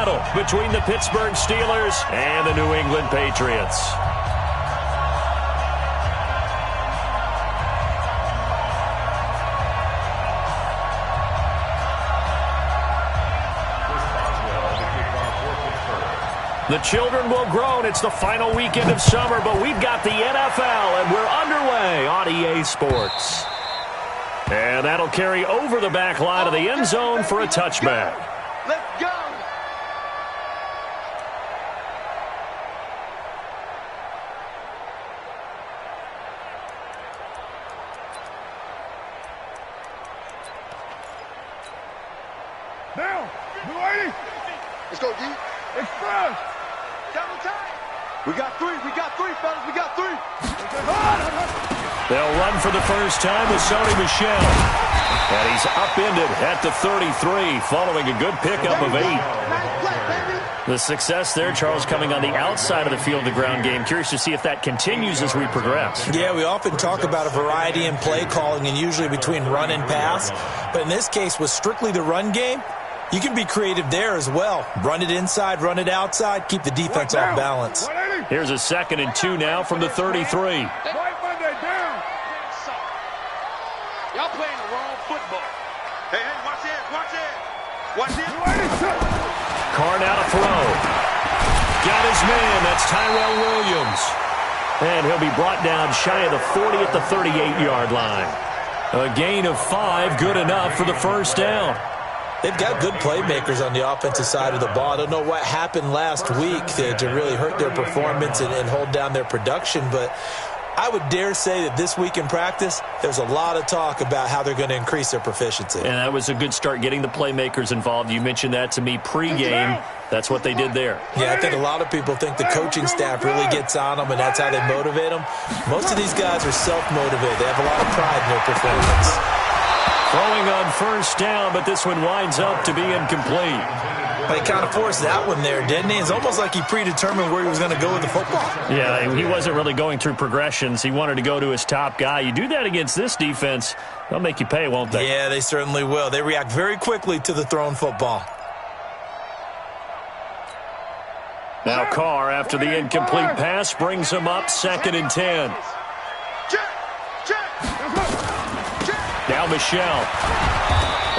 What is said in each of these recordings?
battle between the Pittsburgh Steelers and the New England Patriots. The children will groan. It's the final weekend of summer, but we've got the NFL, and we're underway on EA Sports. And that'll carry over the back line of the end zone for a touchback. Let's go. Down. Lady. Let's go, D. Express. Double time. We got three, fellas. We got three. They'll run for the first time with Sony Michel. And he's upended at the 33, following a good pickup of 8. The success there, Charles, coming on the outside of the field, the ground game. Curious to see if that continues as we progress. Yeah, we often talk about a variety in play calling and usually between run and pass. But in this case, with strictly the run game, you can be creative there as well. Run it inside, run it outside, keep the defense off balance. Here's a 2nd and 2 now from the 33. Y'all playing the wrong football. Hey, watch this, watch this. Watch this. Carr now to throw. Got his man. That's Tyrell Williams. And he'll be brought down shy of the 40 at the 38-yard line. A gain of 5, good enough for the first down. They've got good playmakers on the offensive side of the ball. I don't know what happened last week to really hurt their performance and hold down their production, but I would dare say that this week in practice, there's a lot of talk about how they're going to increase their proficiency. And that was a good start, getting the playmakers involved. You mentioned that to me pregame. That's what they did there. Yeah, I think a lot of people think the coaching staff really gets on them, and that's how they motivate them. Most of these guys are self-motivated. They have a lot of pride in their performance. Throwing on first down, but this one winds up to be incomplete. He kind of forced that one there, didn't he? It's almost like he predetermined where he was going to go with the football. Yeah, he wasn't really going through progressions. He wanted to go to his top guy. You do that against this defense, they'll make you pay, won't they? Yeah, they certainly will. They react very quickly to the thrown football. Now Carr, after the incomplete pass, brings him up 2nd and 10. Now Michel.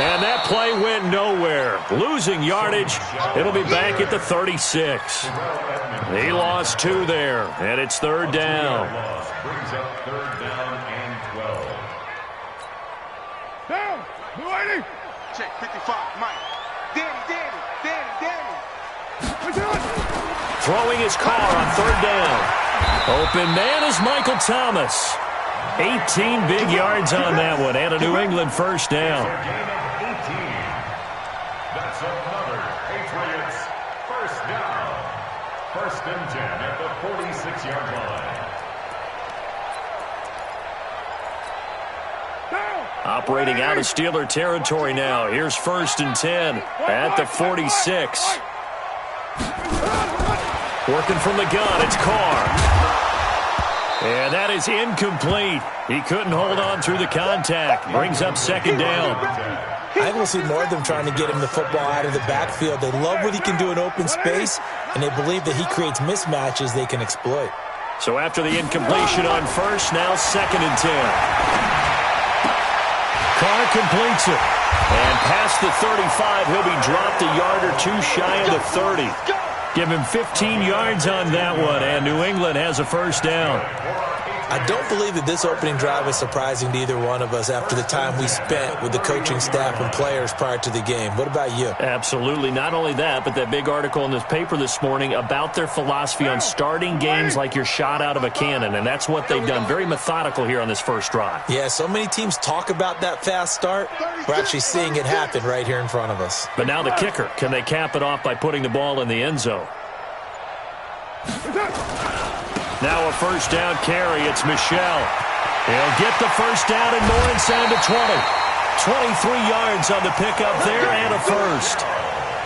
And that play went nowhere. Losing yardage. It'll be back at the 36. He lost 2 there, and it's 3rd down. Brings up 3rd down and 12. Down. Lady. Check 55, Mike. Danny. Throwing his Carr on 3rd down. Open man is Michael Thomas. 18 big yards on that one, and a New England first down. That's another Patriots first down. 1st and 10 at the 46-yard line. Operating out of Steeler territory now. Here's 1st and 10 at the 46. Working from the gun, it's Carr. And that is incomplete. He couldn't hold on through the contact. Brings up 2nd down. I think we'll see more of them trying to get him the football out of the backfield. They love what he can do in open space, and they believe that he creates mismatches they can exploit. So after the incompletion on first, now 2nd and 10. Carr completes it. And past the 35, he'll be dropped a yard or 2 shy of the 30. Give him 15 yards on that one, and New England has a first down. I don't believe that this opening drive is surprising to either one of us after the time we spent with the coaching staff and players prior to the game. What about you? Absolutely. Not only that, but that big article in this paper this morning about their philosophy on starting games like you're shot out of a cannon, and that's what they've done. Very methodical here on this first drive. Yeah, so many teams talk about that fast start. We're actually seeing it happen right here in front of us. But now the kicker. Can they cap it off by putting the ball in the end zone? Now a first down carry. It's Michel. He'll get the first down and more and send him to 20. 23 yards on the pickup there and a first.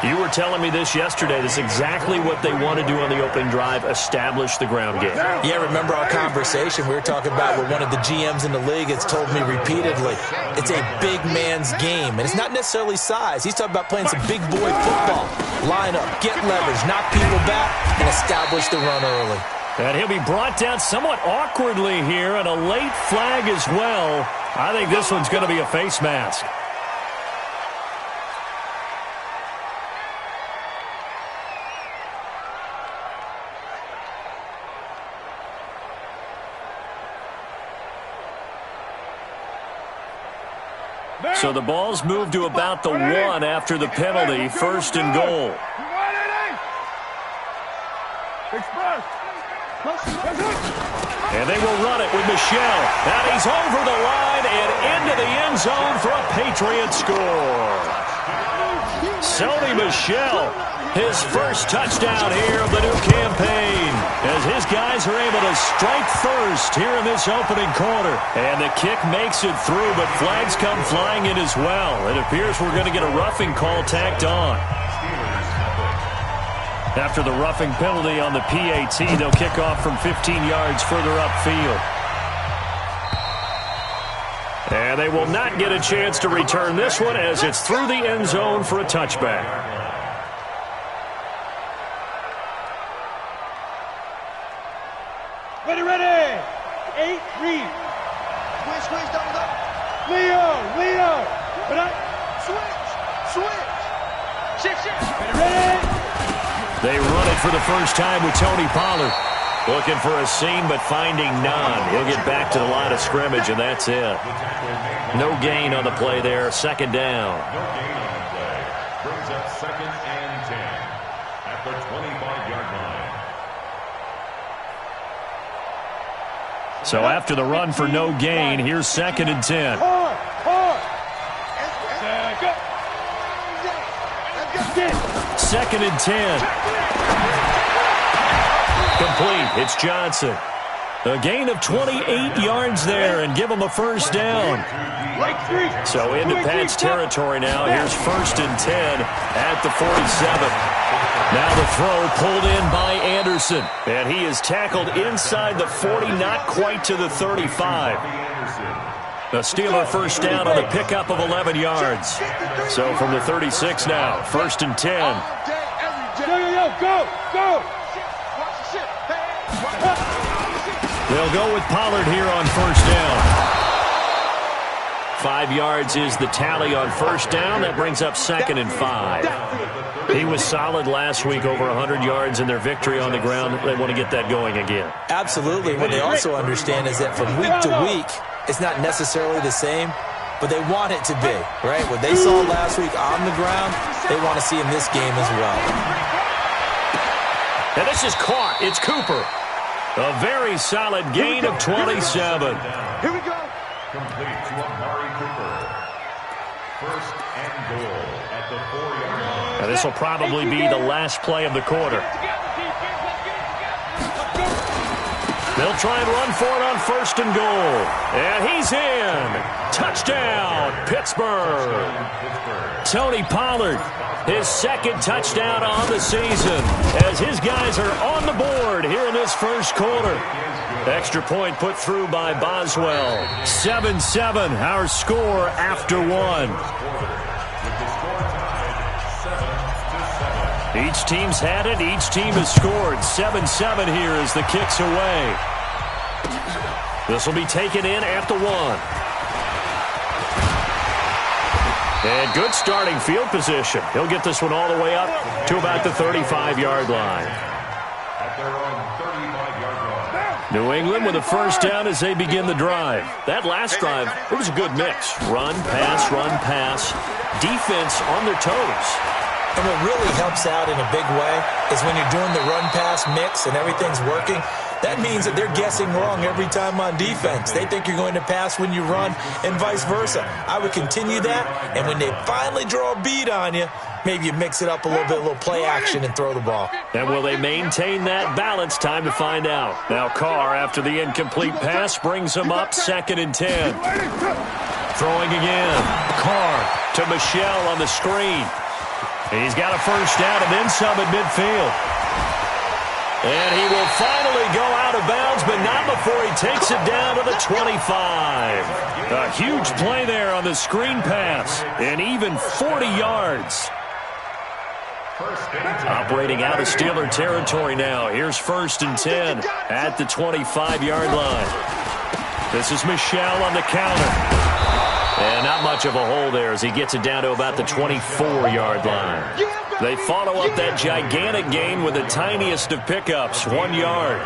You were telling me this yesterday. This is exactly what they want to do on the opening drive, establish the ground game. Yeah, remember our conversation? We were talking about what one of the GMs in the league has told me repeatedly. It's a big man's game, and it's not necessarily size. He's talking about playing some big boy football. line up, get leverage, knock people back, and establish the run early. And he'll be brought down somewhat awkwardly here, and a late flag as well. I think this one's going to be a face mask. So the ball's moved to about the 1 after the penalty, 1st and goal. And they will run it with Michel. And he's over the line and into the end zone for a Patriot score. Sony Michel, his first touchdown here of the new campaign, as his guys are able to strike first here in this opening quarter. And the kick makes it through, but flags come flying in as well. It appears we're going to get a roughing call tacked on. After the roughing penalty on the PAT, they'll kick off from 15 yards further upfield. And they will not get a chance to return this one as it's through the end zone for a touchback. Ready, ready. 8, read. Squeeze, double up. Leo. Switch. Shift. Ready. They run it for the first time with Tony Pollard. Looking for a seam, but finding none. He'll get back to the line of scrimmage, and that's it. No gain on the play there. 2nd down. No gain on the play. Brings up 2nd and 10 at the 25-yard line. So after the run for no gain, here's 2nd and 10. Second and 10. Complete. It's Johnson. A gain of 28 yards there and give him a first down. So into Pat's territory now. Here's 1st and 10 at the 47. Now the throw pulled in by Anderson. And he is tackled inside the 40, not quite to the 35. A Steeler first down on the pickup of 11 yards. So from the 36 now, 1st and 10. Go. They'll go with Pollard here on 1st down. 5 yards is the tally on 1st down. That brings up 2nd and 5. He was solid last week, over 100 yards in their victory on the ground. They want to get that going again. Absolutely. What they also understand is that from week to week, it's not necessarily the same, but they want it to be, right? What they saw last week on the ground, they want to see in this game as well. And this is caught. It's Cooper. A very solid gain of 27. Here we go. Complete to Amari Cooper. 1st and goal at the 4-yard line. Now this will probably be the last play of the quarter. They'll try and run for it on 1st and goal. And he's in. Touchdown, Pittsburgh. Tony Pollard, his 2nd touchdown on the season, as his guys are on the board here in this 1st quarter. Extra point put through by Boswell. 7-7, our score after 1. Each team's had it. Each team has scored. 7-7 here as the kick's away. This will be taken in at the 1. And good starting field position. He'll get this one all the way up to about the 35-yard line. At their own 35-yard line. New England with a first down as they begin the drive. That last drive, it was a good mix. Run, pass. Defense on their toes. And what really helps out in a big way is when you're doing the run-pass mix and everything's working, that means that they're guessing wrong every time on defense. They think you're going to pass when you run and vice versa. I would continue that, and when they finally draw a beat on you, maybe you mix it up a little bit, a little play action, and throw the ball. And will they maintain that balance? Time to find out. Now Carr, after the incomplete pass, brings him up 2nd and 10. Throwing again. Carr to Michel on the screen. He's got a first down and then some at midfield. And he will finally go out of bounds, but not before he takes it down to the 25. A huge play there on the screen pass, and even 40 yards. Operating out of Steeler territory now. Here's 1st and 10 at the 25-yard line. This is Michel on the counter. And not much of a hole there as he gets it down to about the 24-yard line. They follow up that gigantic gain with the tiniest of pickups, 1 yard.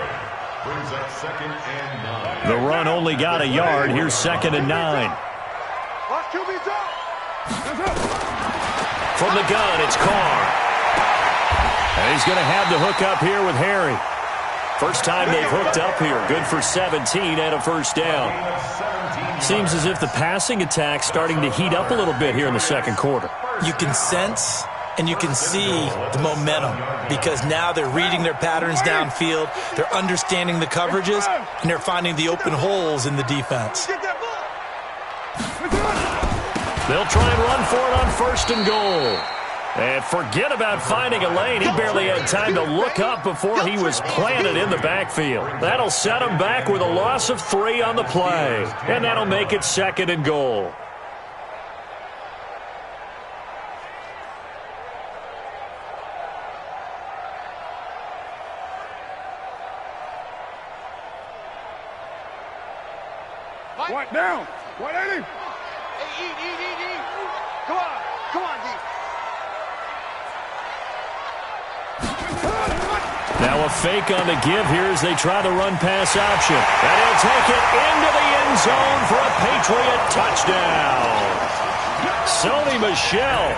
The run only got a yard. Here's 2nd and 9. From the gun, it's Carr. And he's going to have the hook up here with Harry. First time they've hooked up here. Good for 17 and a 1st down. Seems as if the passing attack's starting to heat up a little bit here in the 2nd quarter. You can sense and you can see the momentum because now they're reading their patterns downfield, they're understanding the coverages, and they're finding the open holes in the defense. They'll try and run for it on 1st and goal. And forget about finding a lane. He barely had time to look up before he was planted in the backfield. That'll set him back with a loss of 3 on the play. And that'll make it 2nd and goal. What down? What at him? Hey, E. Come on, D. Now a fake on the give here as they try the run-pass option. And he'll take it into the end zone for a Patriot touchdown. Sony Michel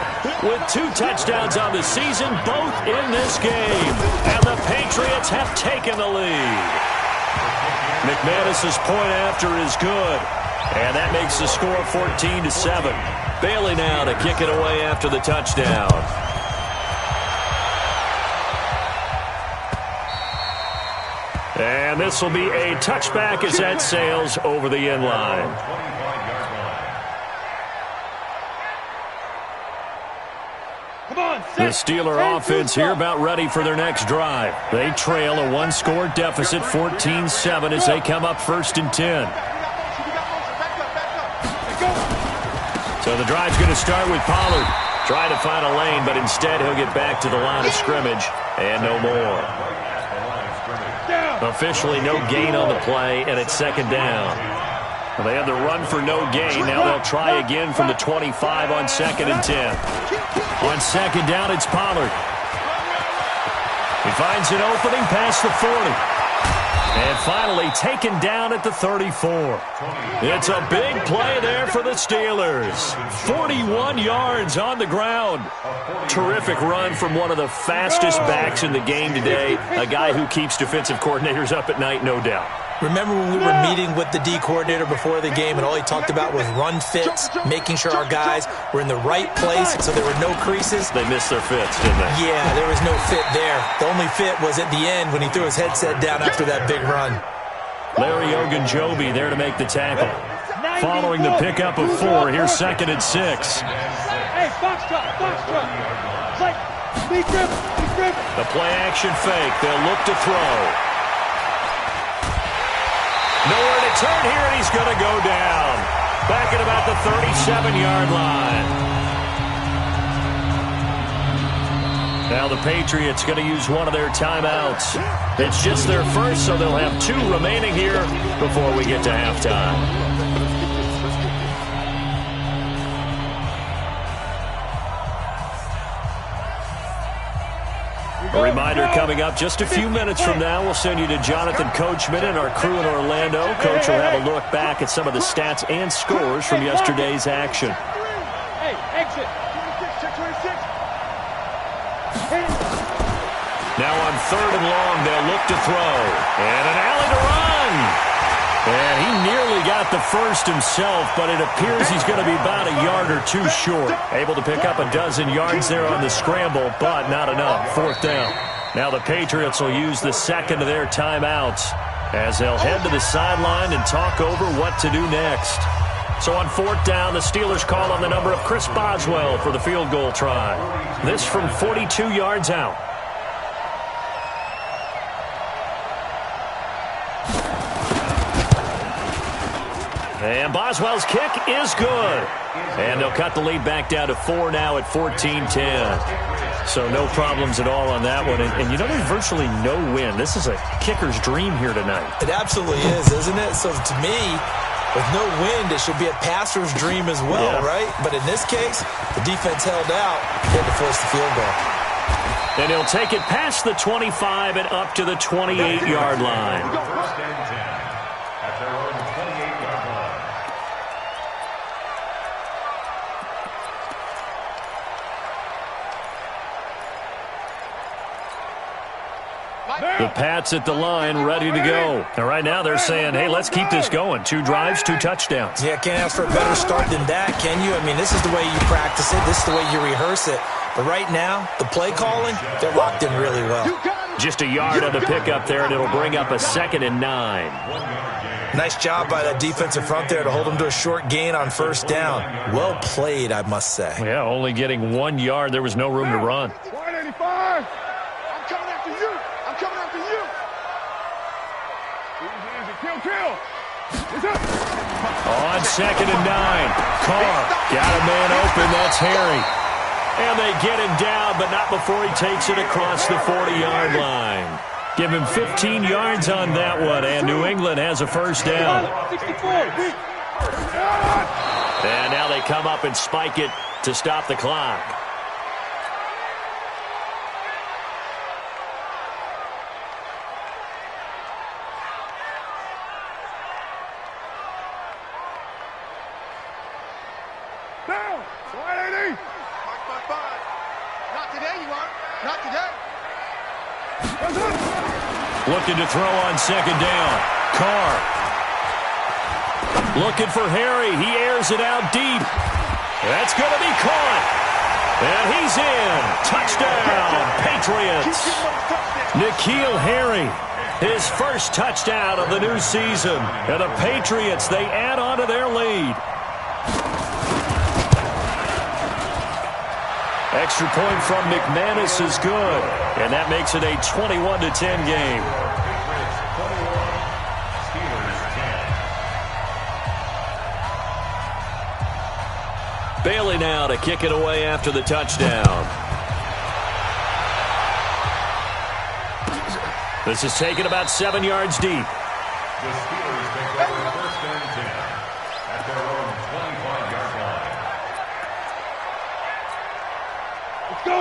with 2 touchdowns on the season, both in this game. And the Patriots have taken the lead. McManus's point after is good. And that makes the score 14-7. Bailey now to kick it away after the touchdown. And this will be a touchback as that sails over the end line. The Steeler offense here about ready for their next drive. They trail a 1-score deficit, 14-7, as they come up 1st and 10. So the drive's going to start with Pollard. Trying to find a lane, but instead he'll get back to the line of scrimmage and no more. Officially no gain on the play, and it's 2nd down. Well, they had the run for no gain. Now they'll try again from the 25 on 2nd and 10. On 2nd down, it's Pollard. He finds an opening past the 40. And finally taken down at the 34. It's a big play there for the Steelers. 41 yards on the ground. Terrific run from one of the fastest backs in the game today. A guy who keeps defensive coordinators up at night, no doubt. Remember when we were meeting with the D coordinator before the game and all he talked about was run fits, making sure our guys were in the right place so there were no creases? They missed their fits, didn't they? Yeah, there was no fit there. The only fit was at the end when he threw his headset down after that big run. Larry Ogunjobi there to make the tackle. Following the pickup of 4, here's 2nd and 6. Hey, box drop. Like, be grip. The play action fake. They'll look to throw. Nowhere to turn here, and he's going to go down. Back at about the 37-yard line. Now the Patriots going to use one of their timeouts. It's just their first, so they'll have 2 remaining here before we get to halftime. A reminder coming up just a few minutes from now. We'll send you to Jonathan Coachman and our crew in Orlando. Coach will have a look back at some of the stats and scores from yesterday's action. Hey, exit. 26. Now on 3rd and long, they'll look to throw. And an alley to run. And he nearly got the first himself, but it appears he's going to be about a yard or 2 short. Able to pick up a dozen yards there on the scramble, but not enough. 4th down. Now the Patriots will use the 2nd of their timeouts as they'll head to the sideline and talk over what to do next. So on 4th down, the Steelers call on the number of Chris Boswell for the field goal try. This from 42 yards out. And Boswell's kick is good. And they'll cut the lead back down to 4 now at 14-10. So no problems at all on that one. And you know, there's virtually no win. This is a kicker's dream here tonight. It absolutely is, isn't it? So to me, with no wind, it should be a passer's dream as well, right? But in this case, the defense held out. They had to force the field goal. And he'll take it past the 25 and up to the 28-yard line. First and 10 at their own 28-yard line. The Pats at the line, ready to go. And right now they're saying, hey, let's keep this going. 2 drives, 2 touchdowns. Yeah, can't ask for a better start than that, can you? I mean, this is the way you practice it. This is the way you rehearse it. But right now, the play calling, they're locked in really well. Just a yard on the pickup there, and it'll bring up a 2nd and 9. Nice job by that defensive front there to hold them to a short gain on first down. Well played, I must say. Yeah, only getting 1 yard. There was no room to run. 185. I'm coming after you. I'm coming after you. Easy, kill. On 2nd and 9. Carr got a man open. That's Harry. And they get him down, but not before he takes it across the 40-yard line. Give him 15 yards on that one, and New England has a first down. And now they come up and spike it to stop the clock. Down. 180. Not today, you aren't. Not today. Looking to throw on 2nd down. Carr. Looking for Harry. He airs it out deep. That's going to be caught. And he's in. Touchdown, Patriots. N'Keal Harry, his first touchdown of the new season. And the Patriots, they add on to their lead. Extra point from McManus is good, and that makes it a 21-10 game. Bailey now to kick it away after the touchdown. This is taken about 7 yards deep. The Steelers take over first and 10 at their own 25-yard line.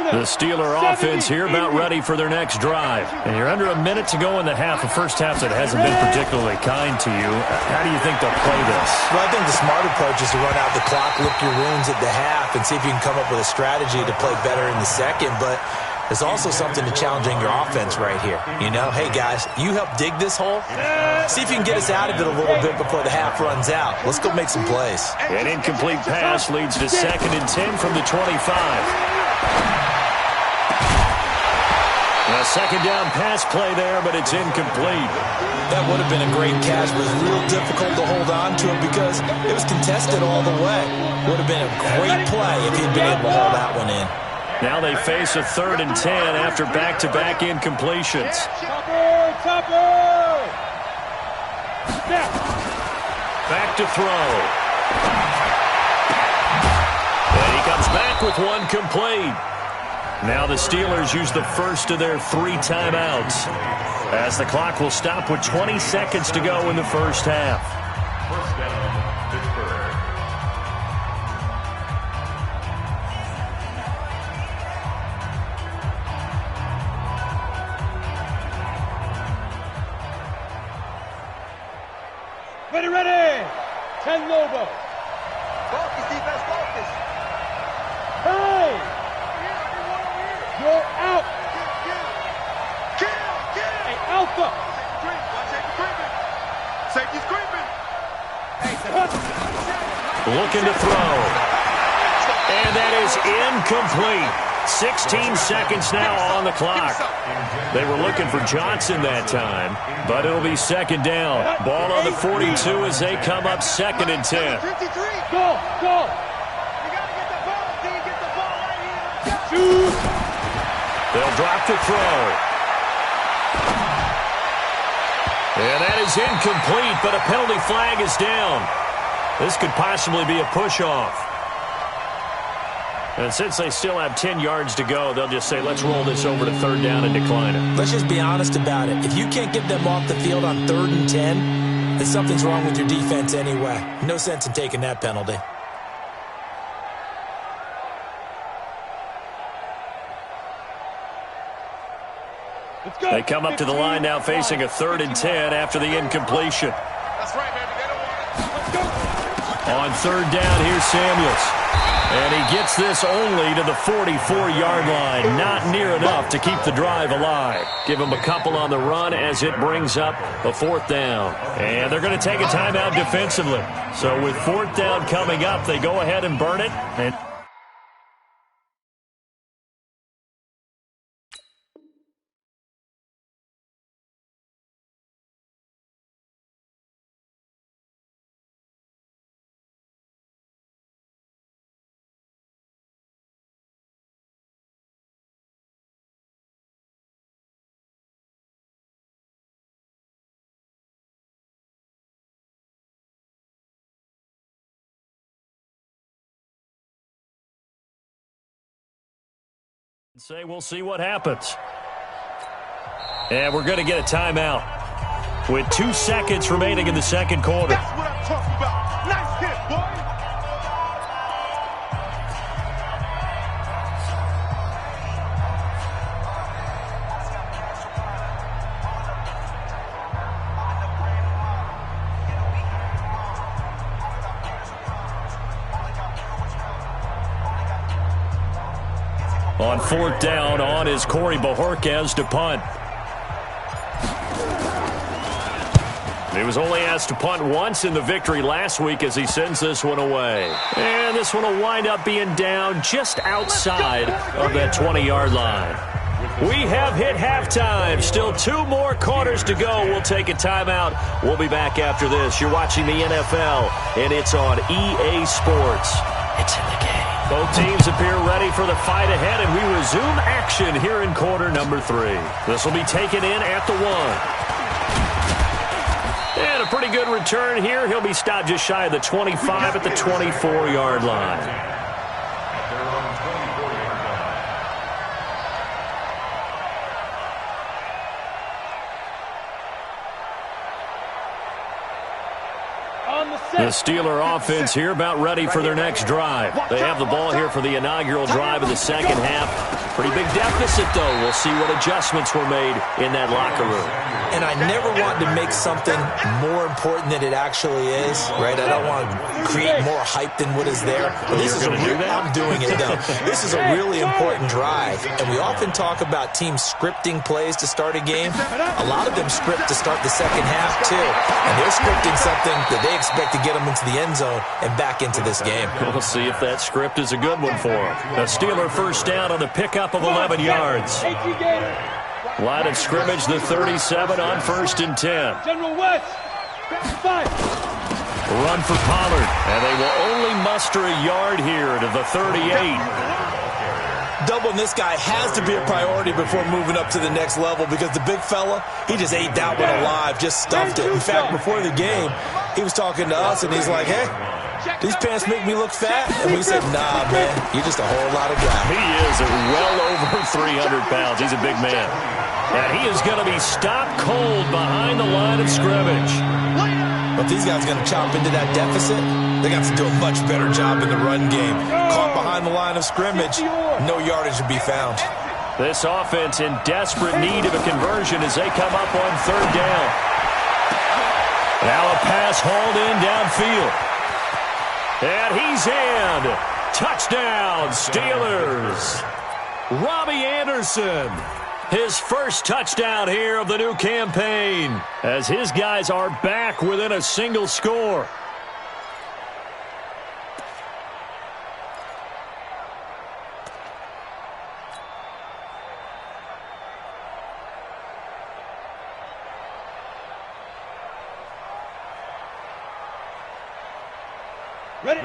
The Steeler offense here about ready for their next drive. And you're under a minute to go in the half, a first half that hasn't been particularly kind to you. How do you think they'll play this? Well, I think the smart approach is to run out the clock, lick your wounds at the half, and see if you can come up with a strategy to play better in the second. But there's also something to challenging your offense right here. You know, hey, guys, you help dig this hole. See if you can get us out of it a little bit before the half runs out. Let's go make some plays. An incomplete pass leads to 2nd and 10 from the 25. A 2nd down pass play there, but it's incomplete. That would have been a great catch, but it was real difficult to hold on to it because it was contested all the way. Would have been a great play if he'd been able to hold that one in. Now they face a 3rd and 10 after back-to-back incompletions. Back to throw. And he comes back with one complete. Now the Steelers use the first of their 3 timeouts, as the clock will stop with 20 seconds to go in the first half. First down, Pittsburgh. Ready. 10 Lobo. Focus, defense, focus. Hey! You're out. Kill. Hey, Alpha. Safety's creeping. Looking to throw. And that is incomplete. 16 seconds now on the clock. They were looking for Johnson that time, but it'll be 2nd down. Ball on the 42 as they come up 2nd and 10. Go. You got to get the ball, D. Get the ball right here. Shoot. They'll drop the throw. And that is incomplete, but a penalty flag is down. This could possibly be a push-off. And since they still have 10 yards to go, they'll just say, let's roll this over to third down and decline it. Let's just be honest about it. If you can't get them off the field on 3rd and 10, then something's wrong with your defense anyway. No sense in taking that penalty. They come up to the line now facing a 3rd and 10 after the incompletion. That's right, baby. They don't want it. Let's go. On 3rd down, here's Samuels. And he gets this only to the 44-yard line. Not near enough to keep the drive alive. Give him a couple on the run as it brings up a 4th down. And they're going to take a timeout defensively. So with 4th down coming up, they go ahead and burn it. And say we'll see what happens. And we're going to get a timeout with 2 seconds remaining in the second quarter. That's what I'm talking about. Nice hit, boy. On 4th down, on is Corey Bojorquez to punt. He was only asked to punt once in the victory last week as he sends this one away. And this one will wind up being down just outside of that 20-yard line. We have hit halftime. Still 2 more quarters to go. We'll take a timeout. We'll be back after this. You're watching the NFL, and it's on EA Sports. It's in the game. Both teams appear ready for the fight ahead, and we resume action here in quarter number 3. This will be taken in at the 1. And a pretty good return here. He'll be stopped just shy of the 25 at the 24-yard line. The Steeler offense here about ready for their next drive. They have the ball here for the inaugural drive of the second half. Pretty big deficit, though. We'll see what adjustments were made in that locker room. And I never want to make something more important than it actually is, right? I don't want to create more hype than what is there. But this is I'm doing it, though. This is a really important drive. And we often talk about teams scripting plays to start a game. A lot of them script to start the second half, too. And they're scripting something that they expect to get them into the end zone and back into this game. We'll see if that script is a good one for them. A Steeler first down on the pickup of 11 yards. Line of scrimmage, the 37 on 1st and 10. General West, 5. Run for Pollard, and they will only muster a yard here to the 38. Doubling this guy has to be a priority before moving up to the next level because the big fella, he just ate that one alive, just stuffed it. In fact, before the game, he was talking to us, and he's like, hey, these pants make me look fat? And we said, nah, man, you're just a whole lot of guy. He is well over 300 pounds. He's a big man. And he is going to be stopped cold behind the line of scrimmage. But these guys are going to chop into that deficit. They got to do a much better job in the run game. Caught behind the line of scrimmage, no yardage to be found. This offense in desperate need of a conversion as they come up on 3rd down. Now a pass hauled in downfield. And he's in. Touchdown, Steelers. Robbie Anderson. His first touchdown here of the new campaign as his guys are back within a single score.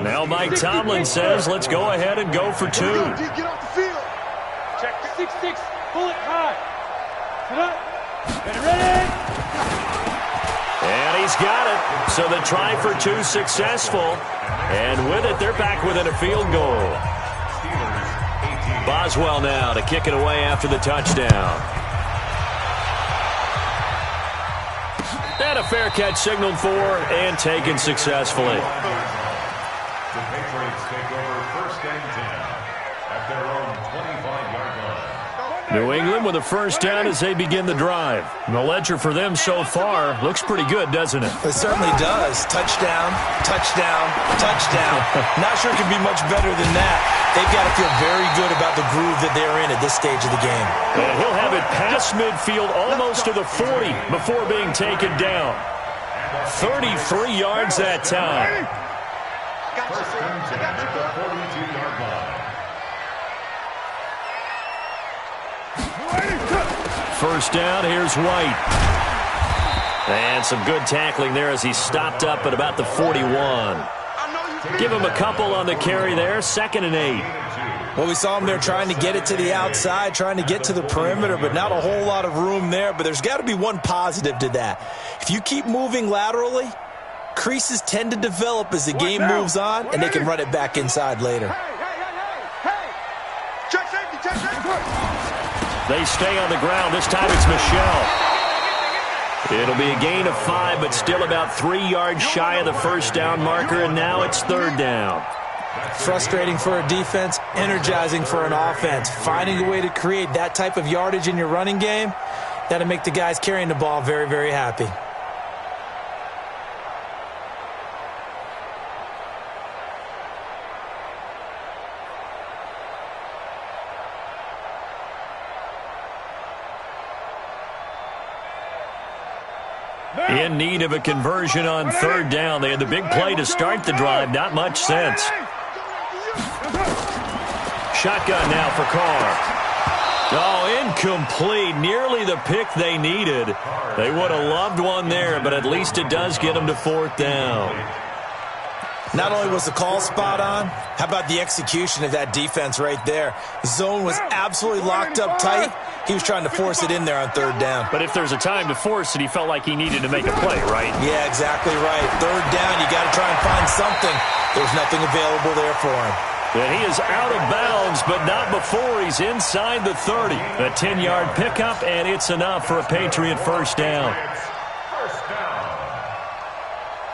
Now Mike Tomlin says, let's go ahead and go for 2. Get off the field. Check 6-6. Pull it high. Sit up. Ready? And he's got it. So the try for 2 successful. And with it, they're back within a field goal. Boswell now to kick it away after the touchdown. And a fair catch signaled for and taken successfully. The Patriots take over 1st and 10 at their own 25-yard line. New England with a first down as they begin the drive. And the ledger for them so far looks pretty good, doesn't it? It certainly does. Touchdown, touchdown, touchdown. Not sure it can be much better than that. They've got to feel very good about the groove that they're in at this stage of the game. And he'll have it past midfield almost to the 40 before being taken down. 33 yards that time. 1st and 10 at the 42-yard line. First down, here's White. And some good tackling there as he stopped up at about the 41. Give him a couple on the carry there, 2nd and 8. Well, we saw him there trying to get it to the outside, trying to get to the perimeter, but not a whole lot of room there. But there's got to be one positive to that. If you keep moving laterally, creases tend to develop as the game moves on, and they can run it back inside later. Check safety, check safety. They stay on the ground. This time it's Michelle. It'll be a gain of 5, but still about 3 yards shy of the first down marker, and now it's 3rd down. Frustrating for a defense, energizing for an offense. Finding a way to create that type of yardage in your running game, that'll make the guys carrying the ball very, very happy. In need of a conversion on 3rd down. They had the big play to start the drive. Not much sense. Shotgun now for Carr. Oh, incomplete. Nearly the pick they needed. They would have loved one there, but at least it does get them to 4th down. Not only was the call spot on, how about the execution of that defense right there? The zone was absolutely locked up tight. He was trying to force it in there on 3rd down. But if there's a time to force it, he felt like he needed to make a play, right? Yeah, exactly right. 3rd down, you got to try and find something. There's nothing available there for him. And he is out of bounds, but not before he's inside the 30. A 10-yard pickup, and it's enough for a Patriot first down. First down.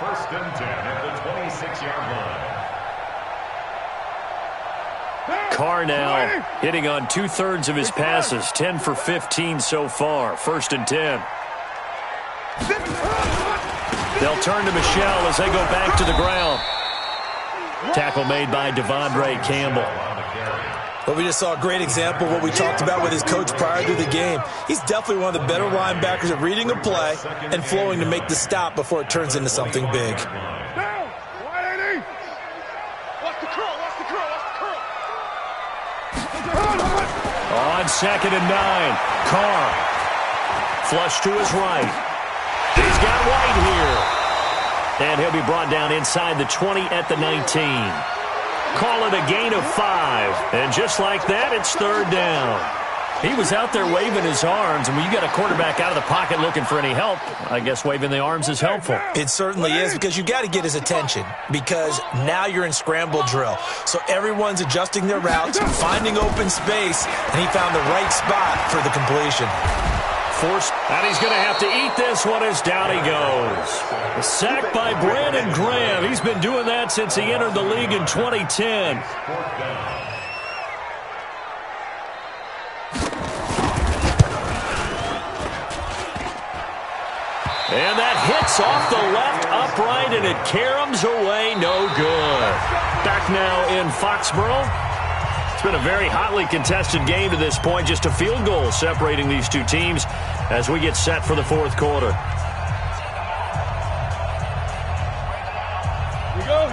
1st and 10 at the 26-yard line. Carr now hitting on 2/3 of his passes, 10 for 15 so far. 1st and 10. They'll turn to Michelle as they go back to the ground. Tackle made by Devondre Campbell. Well, we just saw a great example of what we talked about with his coach prior to the game. He's definitely one of the better linebackers at reading a play and flowing to make the stop before it turns into something big. On 2nd and 9, Carr. Flush to his right. He's got White here. And he'll be brought down inside the 20 at the 19. Call it a gain of 5. And just like that, it's 3rd down. He was out there waving his arms, and when you got a quarterback out of the pocket looking for any help, I guess waving the arms is helpful. It certainly is, because you got to get his attention, because now you're in scramble drill. So everyone's adjusting their routes, finding open space, and he found the right spot for the completion. Forced, and he's going to have to eat this one as down he goes. A sack by Brandon Graham. He's been doing that since he entered the league in 2010. And that hits off the left upright, and it caroms away, no good. Back now in Foxborough. It's been a very hotly contested game to this point. Just a field goal separating these two teams as we get set for the 4th quarter.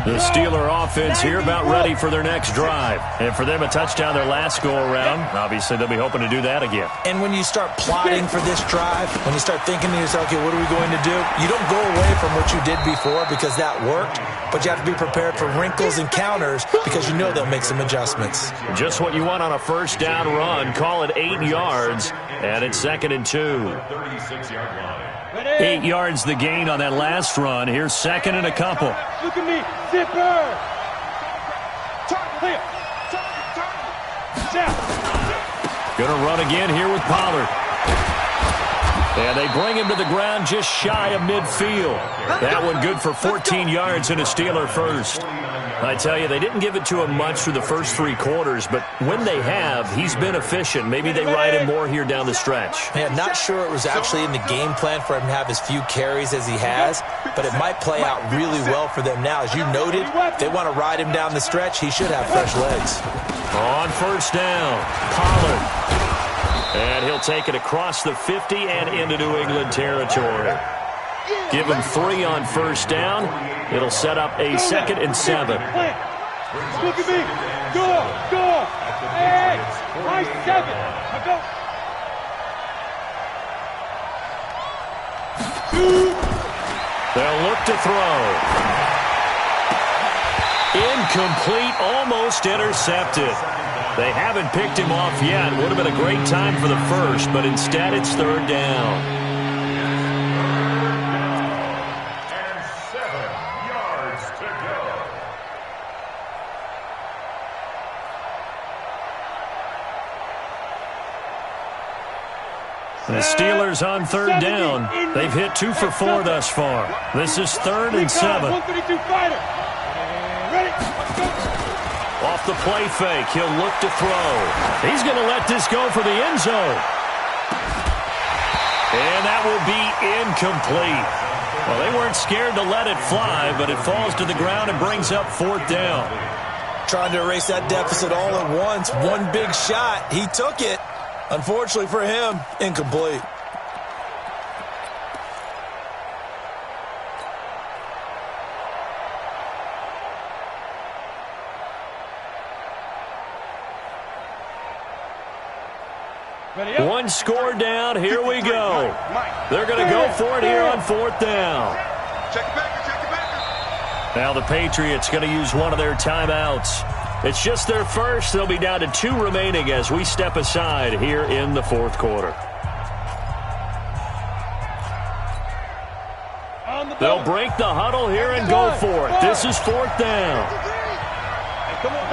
The Steeler offense here about ready for their next drive. And for them, a touchdown their last go-around. Obviously, they'll be hoping to do that again. And when you start plotting for this drive, when you start thinking to yourself, okay, what are we going to do? You don't go away from what you did before because that worked, but you have to be prepared for wrinkles and counters because you know they'll make some adjustments. Just what you want on a first down run. Call it 8 yards, and it's 2nd and 2. 36-yard line. 8 yards the gain on that last run. Here's 2nd and a couple. Look at me, zipper. Here. Down. Going to run again here with Pollard. And they bring him to the ground just shy of midfield. That one good for 14 yards and a Steeler first. I tell you, they didn't give it to him much through the first 3 quarters, but when they have, he's been efficient. Maybe they ride him more here down the stretch. Yeah, not sure it was actually in the game plan for him to have as few carries as he has, but it might play out really well for them now. As you noted, if they want to ride him down the stretch, he should have fresh legs. On first down, Pollard. And he'll take it across the 50 and into New England territory. Give him 3 on first down. It'll set up a 2nd and 7. Look at me. Go. Hey, my 7. Now go. 2. They'll look to throw. Incomplete, almost intercepted. They haven't picked him off yet. Would have been a great time for the first, but instead it's 3rd down. And 7 yards to go. The Steelers on 3rd down. They've hit 2 for 4 thus far. This is 3rd and 7. 132 fighter. Ready? Let's go. Off the play fake, he'll look to throw. He's going to let this go for the end zone. And that will be incomplete. Well, they weren't scared to let it fly, but it falls to the ground and brings up 4th down. Trying to erase that deficit all at once. One big shot. He took it. Unfortunately for him, incomplete. One score down. Here we go. They're going to go for it here on 4th down. Check it back. Now the Patriots going to use one of their timeouts. It's just their first. They'll be down to 2 remaining as we step aside here in the 4th quarter. They'll break the huddle here and go for it. This is 4th down. Come on.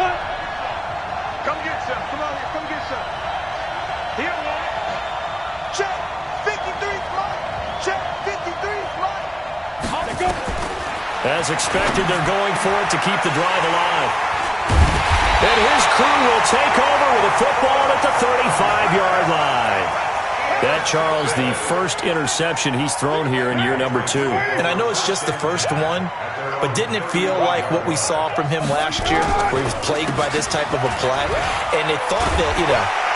Come get some. Come on here. Come get some. Here, man. Check. 53 right. Check. 53 right. On the go. As expected, they're going for it to keep the drive alive. And his crew will take over with a football at the 35-yard line. That, Charles, the first interception he's thrown here in year number 2. And I know it's just the first one, but didn't it feel like what we saw from him last year, where he was plagued by this type of a play? And they thought that,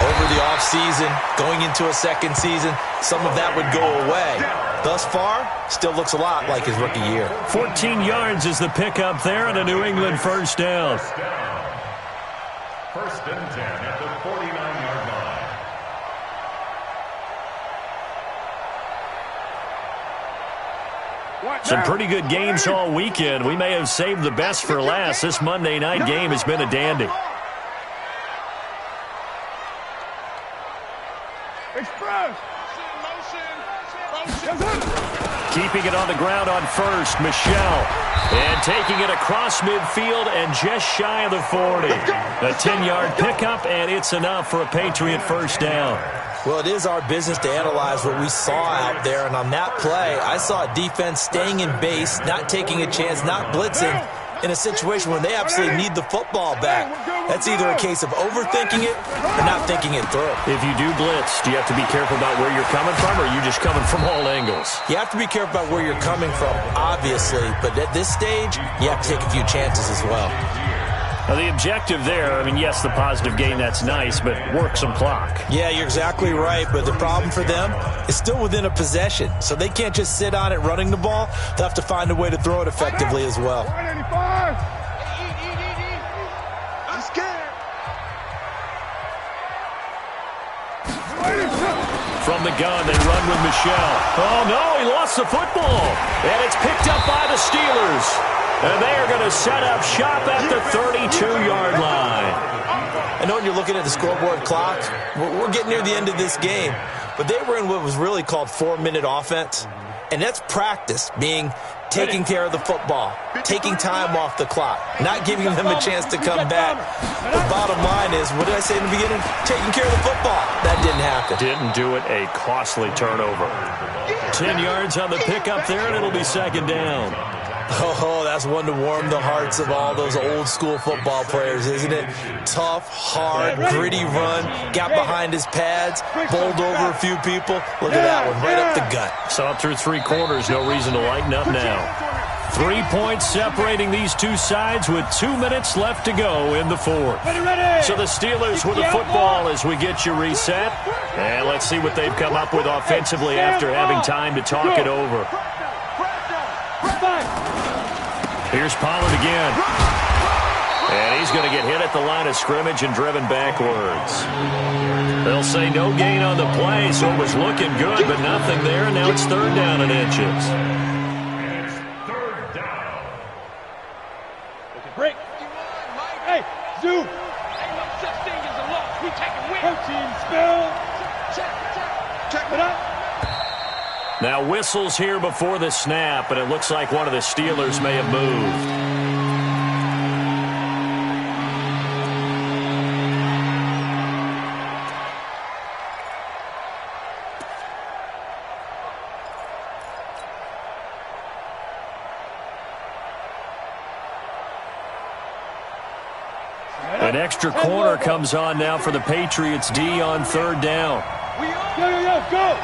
over the offseason, going into a second season, some of that would go away. Thus far, still looks a lot like his rookie year. 14 yards is the pickup there and a New England first down. 1st and 10 at the 49-yard line. Some pretty good games all weekend. We may have saved the best for last. This Monday night game has been a dandy. Express. Keeping it on the ground on first, Michelle. And taking it across midfield and just shy of the 40. A 10-yard pickup, and it's enough for a Patriot first down. Well, it is our business to analyze what we saw out there, and on that play, I saw a defense staying in base, not taking a chance, not blitzing, in a situation where they absolutely need the football back. That's either a case of overthinking it or not thinking it through. If you do blitz, do you have to be careful about where you're coming from, or are you just coming from all angles? You have to be careful about where you're coming from, obviously, but at this stage, you have to take a few chances as well. Now, the objective there, yes, the positive gain, that's nice, but work some clock. Yeah, you're exactly right, but the problem for them is still within a possession, so they can't just sit on it running the ball. They'll have to find a way to throw it effectively as well. 185. I'm scared. From the gun, they run with Michelle. Oh, no, he lost the football. And it's picked up by the Steelers. And they are going to set up shop at the 32-yard line. I know when you're looking at the scoreboard clock, we're getting near the end of this game, but they were in what was really called 4-minute offense. And that's practice, being taking care of the football, taking time off the clock, not giving them a chance to come back. The bottom line is, what did I say in the beginning? Taking care of the football. That didn't happen. Didn't do it. A costly turnover. 10 yards on the pickup there, and it'll be second down. Oh, that's one to warm the hearts of all those old-school football players, isn't it? Tough, hard, gritty run, got behind his pads, bowled over a few people. Look at that one, right up the gut. Saw it through 3 quarters, no reason to lighten up now. 3 points separating these two sides with 2 minutes left to go in the fourth. So the Steelers with the football as we get you reset. And let's see what they've come up with offensively after having time to talk it over. Here's Pollard again. And he's going to get hit at the line of scrimmage and driven backwards. They'll say no gain on the play, so it was looking good, but nothing there, and now it's third down and inches. It's third down. Break. Hey, zoom. Ain't no such thing as a loss. We taking win. Protein spill. Check it out. Now whistles here before the snap, and it looks like one of the Steelers may have moved. An extra corner comes on now for the Patriots D on third down. Go.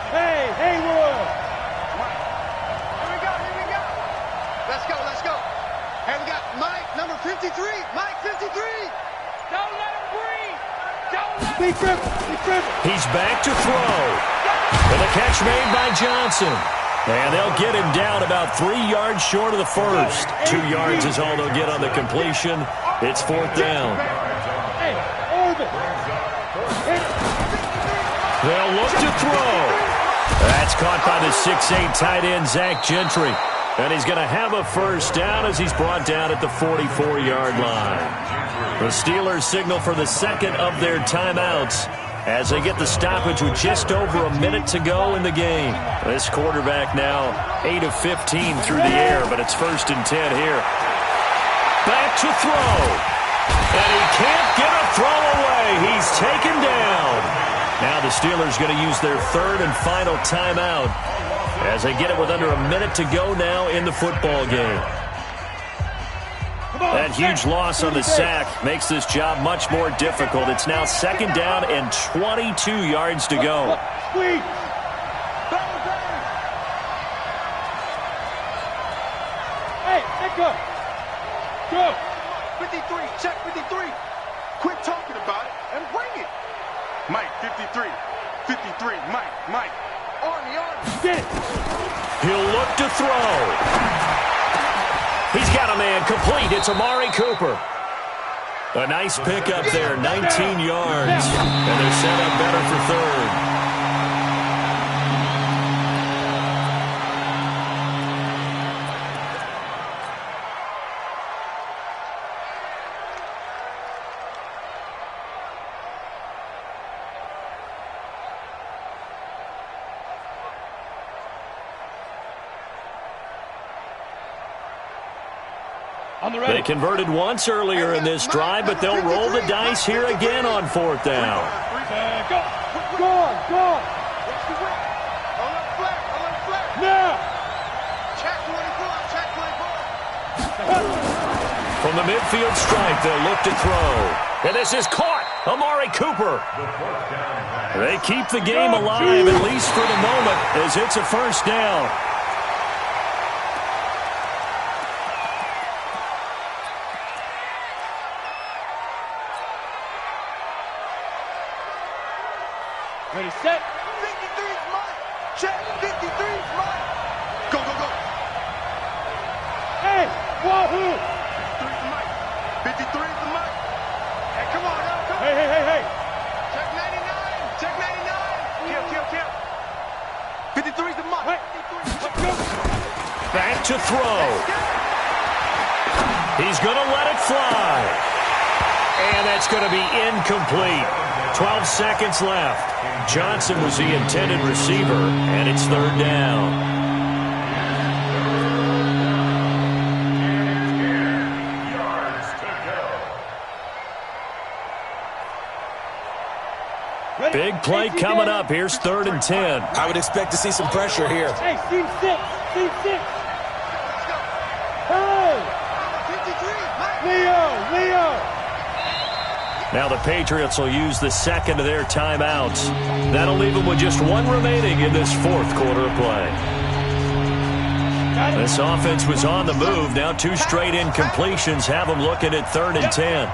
Hey, Haywood. Here we go. Let's go. Hey, we got Mike, number 53. Mike, 53. Don't let him breathe. Be crippled. He's back to throw. And the catch made by Johnson. And they'll get him down about 3 yards short of the first. 2 yards is all they'll get on the completion. It's fourth down. Hey, Orbit. They'll look to throw. That's caught by the 6'8" tight end, Zach Gentry. And he's going to have a first down as he's brought down at the 44-yard line. The Steelers signal for the second of their timeouts as they get the stoppage with just over a minute to go in the game. This quarterback now 8 of 15 through the air, but it's 1st and 10 here. Back to throw. And he can't get a throw away. He's taken down. Now the Steelers going to use their third and final timeout as they get it with under a minute to go now in the football game. That huge loss on the sack makes this job much more difficult. It's now second down and 22 yards to go. Hey, go. 53, check 53. Quit talking about it and bring it. Mike, 53. Mike. Army. Get it. He'll look to throw. He's got a man complete. It's Amari Cooper. A nice pickup there, 19 yards. And they're set up better for third. They converted once earlier in this drive, but they'll roll the dice here again on fourth down. Go on. Now. Check 24. From the midfield stripe, they'll look to throw. And this is caught. Amari Cooper. They keep the game alive, at least for the moment, as it's a first down. Ready, set. 53's mine. Check. 53's mine. Go. Hey, wahoo. 53's mine. 53's the mine. Hey, come on now. Hey. Check 99. Kill. 53's the mine. Hey. Go. Back to throw. He's going to let it fly. And that's going to be incomplete. 12 seconds left. Johnson was the intended receiver, and it's third down. Big play coming up. Here's 3rd and 10. I would expect to see some pressure here. Hey, team 6. Team 6. Hey! Leo! Now the Patriots will use the second of their timeouts. That'll leave them with just one remaining in this 4th quarter of play. This offense was on the move. Now 2 straight incompletions have them looking at 3rd and 10.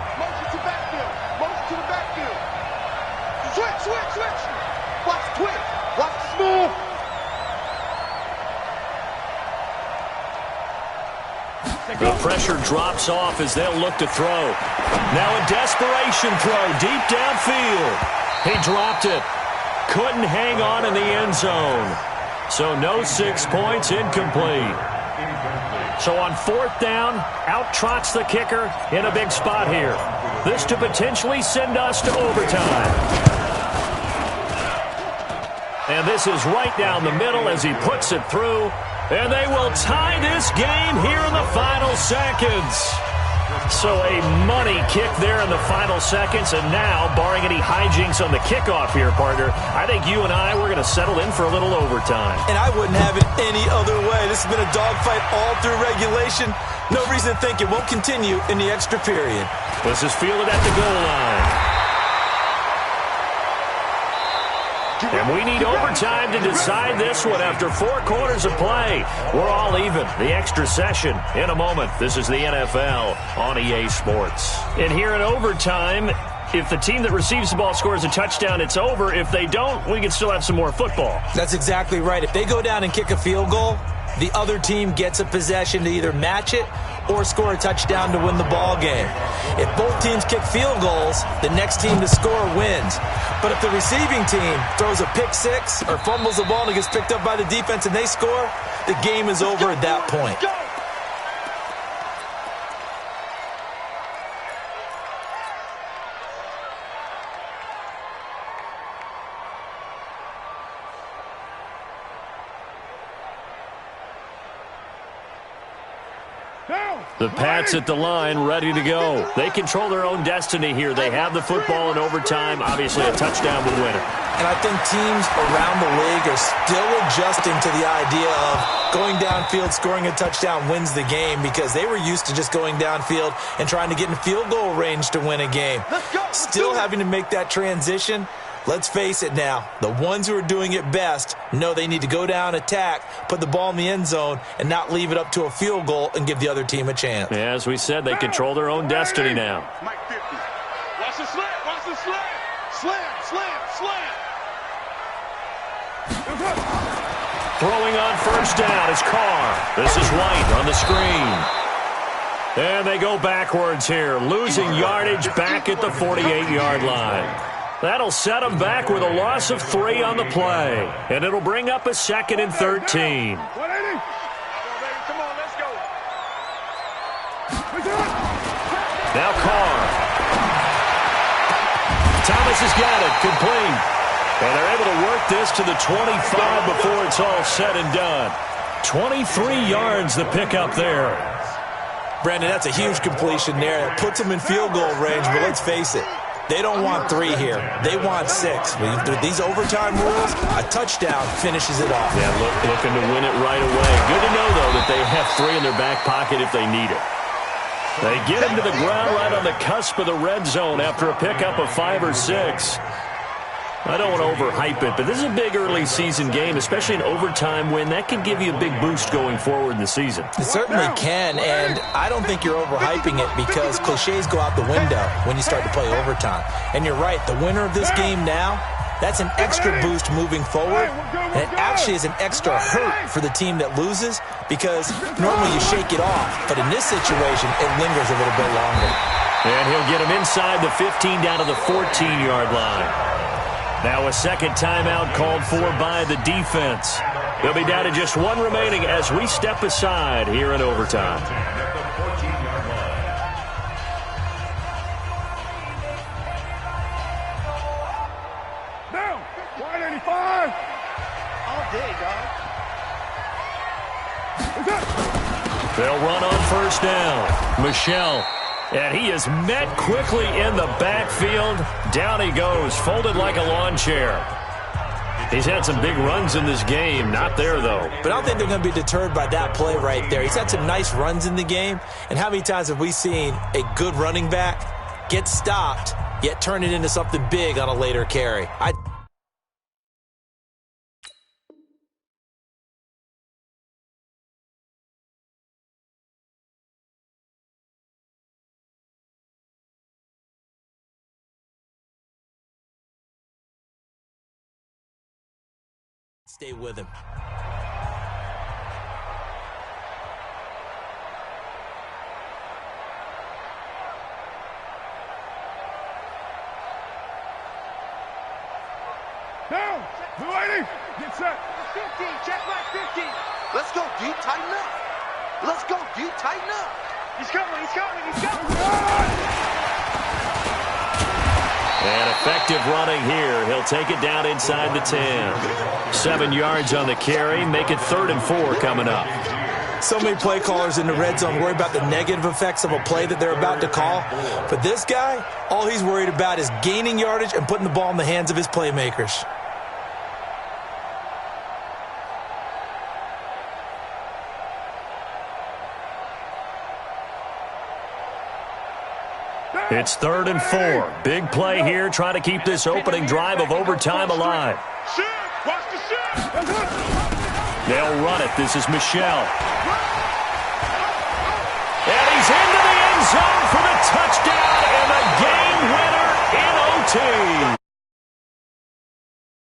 The pressure drops off as they'll look to throw. Now a desperation throw deep downfield. He dropped it. Couldn't hang on in the end zone. So no 6 points, incomplete. So on 4th down, out trots the kicker in a big spot here. This to potentially send us to overtime. And this is right down the middle as he puts it through. And they will tie this game here in the final seconds. So a money kick there in the final seconds. And now, barring any hijinks on the kickoff here, partner, I think you and I, we're going to settle in for a little overtime. And I wouldn't have it any other way. This has been a dogfight all through regulation. No reason to think it won't continue in the extra period. This is fielded at the goal line. And we need overtime to decide this one after 4 quarters of play. We're all even. The extra session in a moment. This is the NFL on EA Sports. And here in overtime, if the team that receives the ball scores a touchdown, it's over. If they don't, we can still have some more football. That's exactly right. If they go down and kick a field goal, the other team gets a possession to either match it or score a touchdown to win the ball game. If both teams kick field goals, the next team to score wins. But if the receiving team throws a pick 6 or fumbles the ball and it gets picked up by the defense and they score, the game is over at that point. The Pats at the line, ready to go. They control their own destiny here. They have the football in overtime. Obviously, a touchdown would win it. And I think teams around the league are still adjusting to the idea of going downfield, scoring a touchdown wins the game, because they were used to just going downfield and trying to get in field goal range to win a game. Still having to make that transition. Let's face it now, the ones who are doing it best know they need to go down, attack, put the ball in the end zone, and not leave it up to a field goal and give the other team a chance. Yeah, as we said, they control their own destiny now. Mike 50. Watch the slam, watch the slam. Slam, slam, slam. Throwing on first down is Carr. This is White on the screen. And they go backwards here, losing yardage back at the 48-yard line. That'll set them back with a loss of 3 on the play. And it'll bring up a 2nd and 13. Come on, let's go. Now Carr. Thomas has got it, complete. And they're able to work this to the 25 before it's all said and done. 23 yards the pickup there. Brandon, that's a huge completion there. It puts them in field goal range, but let's face it. They don't want 3 here. They want 6. With these overtime rules, a touchdown finishes it off. Yeah, looking to win it right away. Good to know, though, that they have 3 in their back pocket if they need it. They get him to the ground right on the cusp of the red zone after a pickup of 5 or 6. I don't want to overhype it, but this is a big early season game, especially an overtime win. That can give you a big boost going forward in the season. It certainly can, and I don't think you're overhyping it because cliches go out the window when you start to play overtime. And you're right, the winner of this game now, that's an extra boost moving forward, and it actually is an extra hurt for the team that loses because normally you shake it off, but in this situation, it lingers a little bit longer. And he'll get him inside the 15 down to the 14-yard line. Now a second timeout called for by the defense. They'll be down to just 1 remaining as we step aside here in overtime. 5. All day, dog. They'll run on first down. Michelle. And he is met quickly in the backfield. Down he goes, folded like a lawn chair. He's had some big runs in this game. Not there, though. But I don't think they're going to be deterred by that play right there. He's had some nice runs in the game. And how many times have we seen a good running back get stopped, yet turn it into something big on a later carry? Stay with him. Down. The lady. Get set. 50. Check back 50. Let's go, D. Tighten up. Let's go, D. Tighten up. He's coming. He's coming. He's coming. And effective running here. He'll take it down inside the 10. 7 yards on the carry. Make it 3rd and 4 coming up. So many play callers in the red zone worry about the negative effects of a play that they're about to call. But this guy, all he's worried about is gaining yardage and putting the ball in the hands of his playmakers. It's 3rd and 4. Big play here, trying to keep this opening drive of overtime alive. Watch the shift. They'll run it. This is Michelle. And he's into the end zone for the touchdown and the game winner in OT.